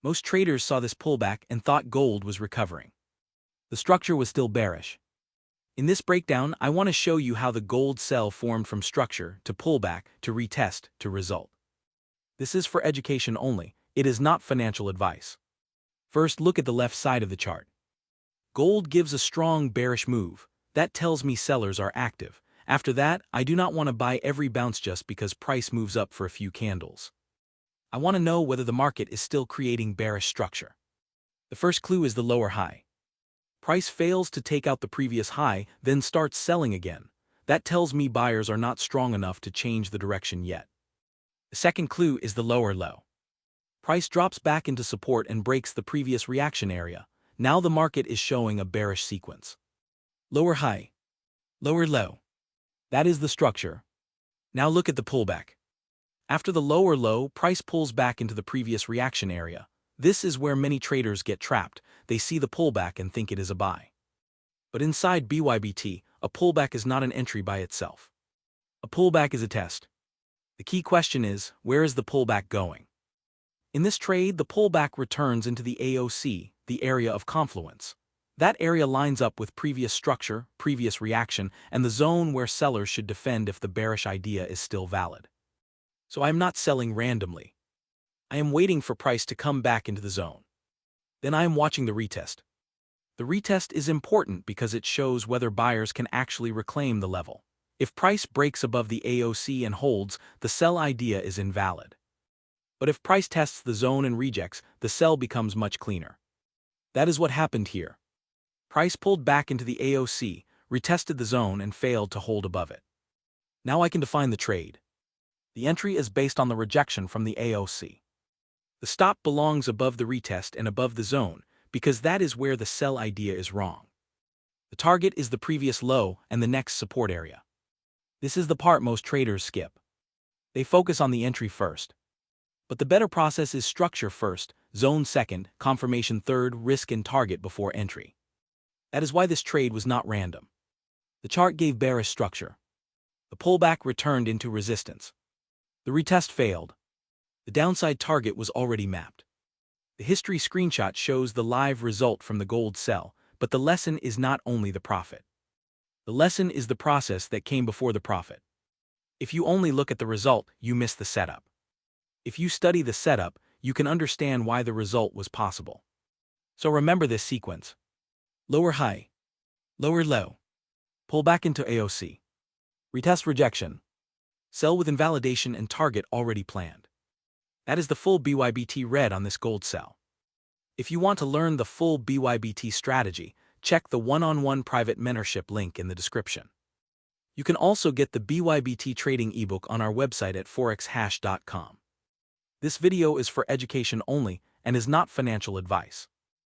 Most traders saw this pullback and thought gold was recovering. The structure was still bearish. In this breakdown, I want to show you how the gold sell formed from structure to pullback to retest to result. This is for education only, it is not financial advice. First, look at the left side of the chart. Gold gives a strong bearish move. That tells me sellers are active. After that, I do not want to buy every bounce just because price moves up for a few candles. I want to know whether the market is still creating bearish structure. The first clue is the lower high. Price fails to take out the previous high, then starts selling again. That tells me buyers are not strong enough to change the direction yet. The second clue is the lower low. Price drops back into support and breaks the previous reaction area. Now the market is showing a bearish sequence. Lower high. Lower low. That is the structure. Now look at the pullback. After the lower low, price pulls back into the previous reaction area. This is where many traders get trapped. They see the pullback and think it is a buy. But inside BYBT, a pullback is not an entry by itself. A pullback is a test. The key question is, where is the pullback going? In this trade, the pullback returns into the AOC, the area of confluence. That area lines up with previous structure, previous reaction, and the zone where sellers should defend if the bearish idea is still valid. So I am not selling randomly. I am waiting for price to come back into the zone. Then I am watching the retest. The retest is important because it shows whether buyers can actually reclaim the level. If price breaks above the AOC and holds, the sell idea is invalid. But if price tests the zone and rejects, the sell becomes much cleaner. That is what happened here. Price pulled back into the AOC, retested the zone and failed to hold above it. Now I can define the trade. The entry is based on the rejection from the AOC. The stop belongs above the retest and above the zone, because that is where the sell idea is wrong. The target is the previous low and the next support area. This is the part most traders skip. They focus on the entry first. But the better process is structure first, zone second, confirmation third, risk and target before entry. That is why this trade was not random. The chart gave bearish structure. The pullback returned into resistance. The retest failed. The downside target was already mapped. The history screenshot shows the live result from the gold sell, but the lesson is not only the profit. The lesson is the process that came before the profit. If you only look at the result, you miss the setup. If you study the setup, you can understand why the result was possible. So remember this sequence. Lower high. Lower low. Pull back into AOC. Retest rejection. Sell with invalidation and target already planned. That is the full BYBT read on this gold sell. If you want to learn the full BYBT strategy, check the one-on-one private mentorship link in the description. You can also get the BYBT trading ebook on our website at forexhash.com. This video is for education only and is not financial advice.